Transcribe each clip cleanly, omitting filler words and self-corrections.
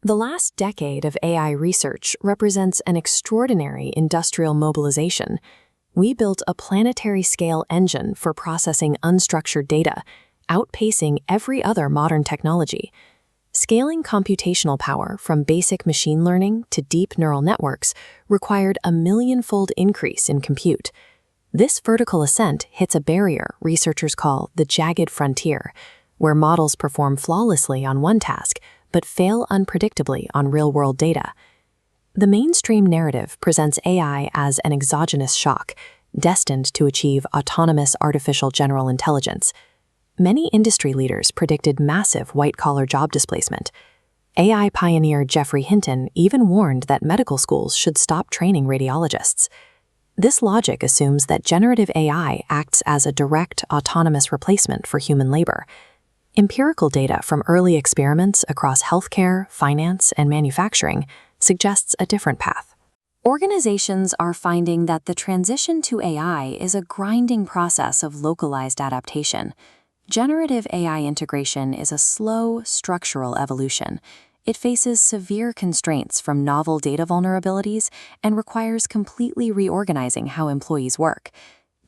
The last decade of AI research represents an extraordinary industrial mobilization. We built a planetary-scale engine for processing unstructured data, outpacing every other modern technology. Scaling computational power from basic machine learning to deep neural networks required a million-fold increase in compute. This vertical ascent hits a barrier researchers call the jagged frontier, where models perform flawlessly on one task but fail unpredictably on real-world data. The mainstream narrative presents AI as an exogenous shock, destined to achieve autonomous artificial general intelligence. Many industry leaders predicted massive white-collar job displacement. AI pioneer Geoffrey Hinton even warned that medical schools should stop training radiologists. This logic assumes that generative AI acts as a direct, autonomous replacement for human labor. Empirical data from early experiments across healthcare, finance, and manufacturing suggests a different path. Organizations are finding that the transition to AI is a grinding process of localized adaptation. Generative AI integration is a slow, structural evolution. It faces severe constraints from novel data vulnerabilities and requires completely reorganizing how employees work.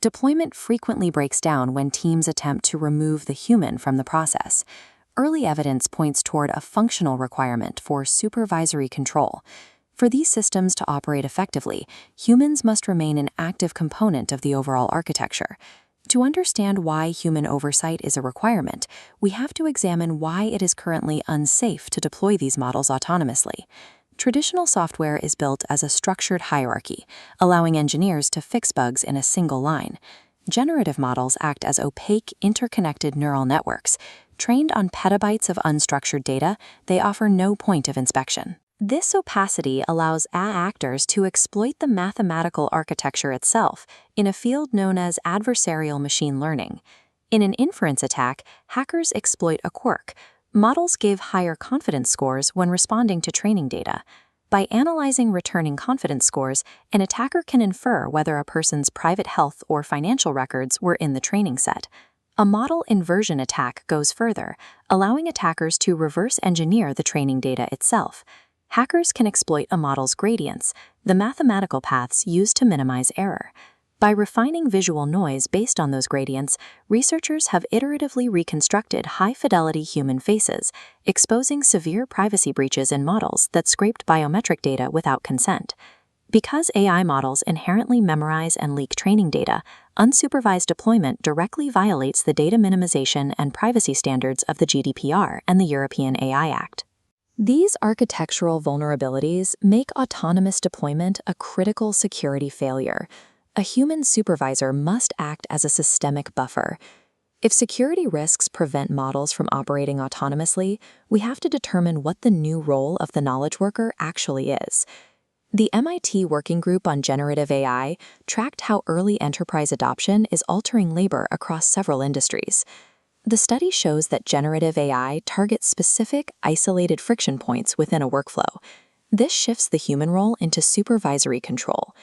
Deployment frequently breaks down when teams attempt to remove the human from the process. Early evidence points toward a functional requirement for supervisory control. For these systems to operate effectively, humans must remain an active component of the overall architecture. To understand why human oversight is a requirement, we have to examine why it is currently unsafe to deploy these models autonomously. Traditional software is built as a structured hierarchy, allowing engineers to fix bugs in a single line. Generative models act as opaque, interconnected neural networks. Trained on petabytes of unstructured data, they offer no point of inspection. This opacity allows actors to exploit the mathematical architecture itself in a field known as adversarial machine learning. In an inference attack, hackers exploit a quirk. Models give higher confidence scores when responding to training data. By analyzing returning confidence scores, an attacker can infer whether a person's private health or financial records were in the training set. A model inversion attack goes further, allowing attackers to reverse engineer the training data itself. Hackers can exploit a model's gradients, the mathematical paths used to minimize error. By refining visual noise based on those gradients, researchers have iteratively reconstructed high-fidelity human faces, exposing severe privacy breaches in models that scraped biometric data without consent. Because AI models inherently memorize and leak training data, unsupervised deployment directly violates the data minimization and privacy standards of the GDPR and the European AI Act. These architectural vulnerabilities make autonomous deployment a critical security failure. A human supervisor must act as a systemic buffer. If security risks prevent models from operating autonomously, we have to determine what the new role of the knowledge worker actually is. The MIT Working Group on Generative AI tracked how early enterprise adoption is altering labor across several industries. The study shows that generative AI targets specific, isolated friction points within a workflow. This shifts the human role into supervisory control.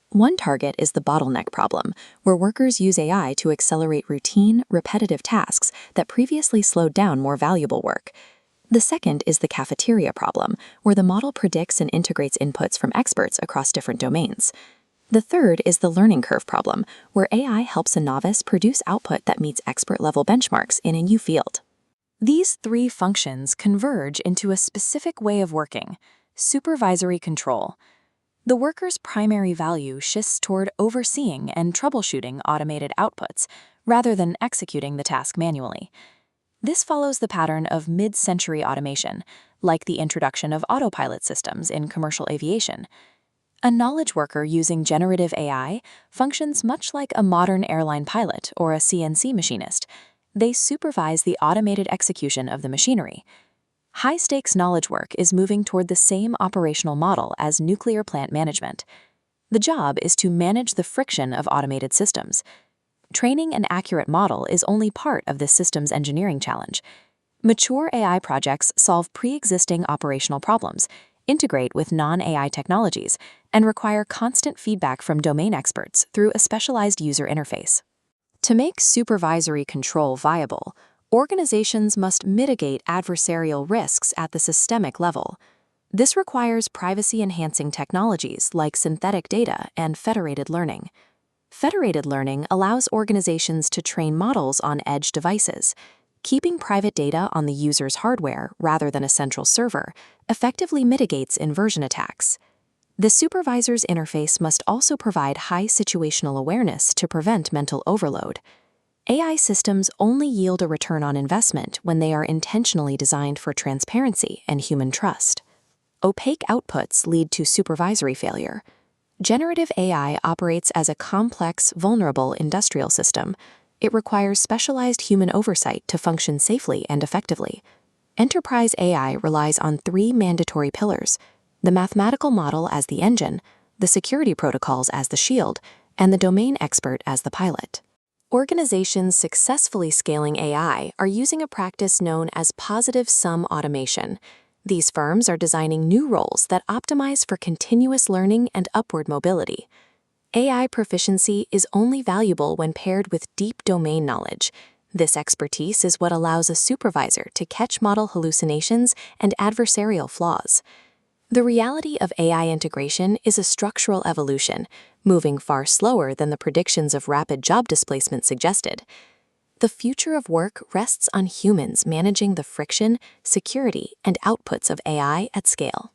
One target is the bottleneck problem, where workers use AI to accelerate routine, repetitive tasks that previously slowed down more valuable work. The second is the cafeteria problem, where the model predicts and integrates inputs from experts across different domains. The third is the learning curve problem, where AI helps a novice produce output that meets expert-level benchmarks in a new field. These three functions converge into a specific way of working: supervisory control. The worker's primary value shifts toward overseeing and troubleshooting automated outputs, rather than executing the task manually. This follows the pattern of mid-century automation, like the introduction of autopilot systems in commercial aviation. A knowledge worker using generative AI functions much like a modern airline pilot or a CNC machinist. They supervise the automated execution of the machinery. High-stakes knowledge work is moving toward the same operational model as nuclear plant management. The job is to manage the friction of automated systems. Training an accurate model is only part of this systems engineering challenge. Mature AI projects solve pre-existing operational problems, integrate with non-AI technologies, and require constant feedback from domain experts through a specialized user interface. To make supervisory control viable, organizations must mitigate adversarial risks at the systemic level. This requires privacy-enhancing technologies like synthetic data and federated learning. Federated learning allows organizations to train models on edge devices. Keeping private data on the user's hardware rather than a central server effectively mitigates inversion attacks. The supervisor's interface must also provide high situational awareness to prevent mental overload. AI systems only yield a return on investment when they are intentionally designed for transparency and human trust. Opaque outputs lead to supervisory failure. Generative AI operates as a complex, vulnerable industrial system. It requires specialized human oversight to function safely and effectively. Enterprise AI relies on three mandatory pillars: the mathematical model as the engine, the security protocols as the shield, and the domain expert as the pilot. Organizations successfully scaling AI are using a practice known as positive sum automation. These firms are designing new roles that optimize for continuous learning and upward mobility. AI proficiency is only valuable when paired with deep domain knowledge. This expertise is what allows a supervisor to catch model hallucinations and adversarial flaws. The reality of AI integration is a structural evolution, moving far slower than the predictions of rapid job displacement suggested. The future of work rests on humans managing the friction, security, and outputs of AI at scale.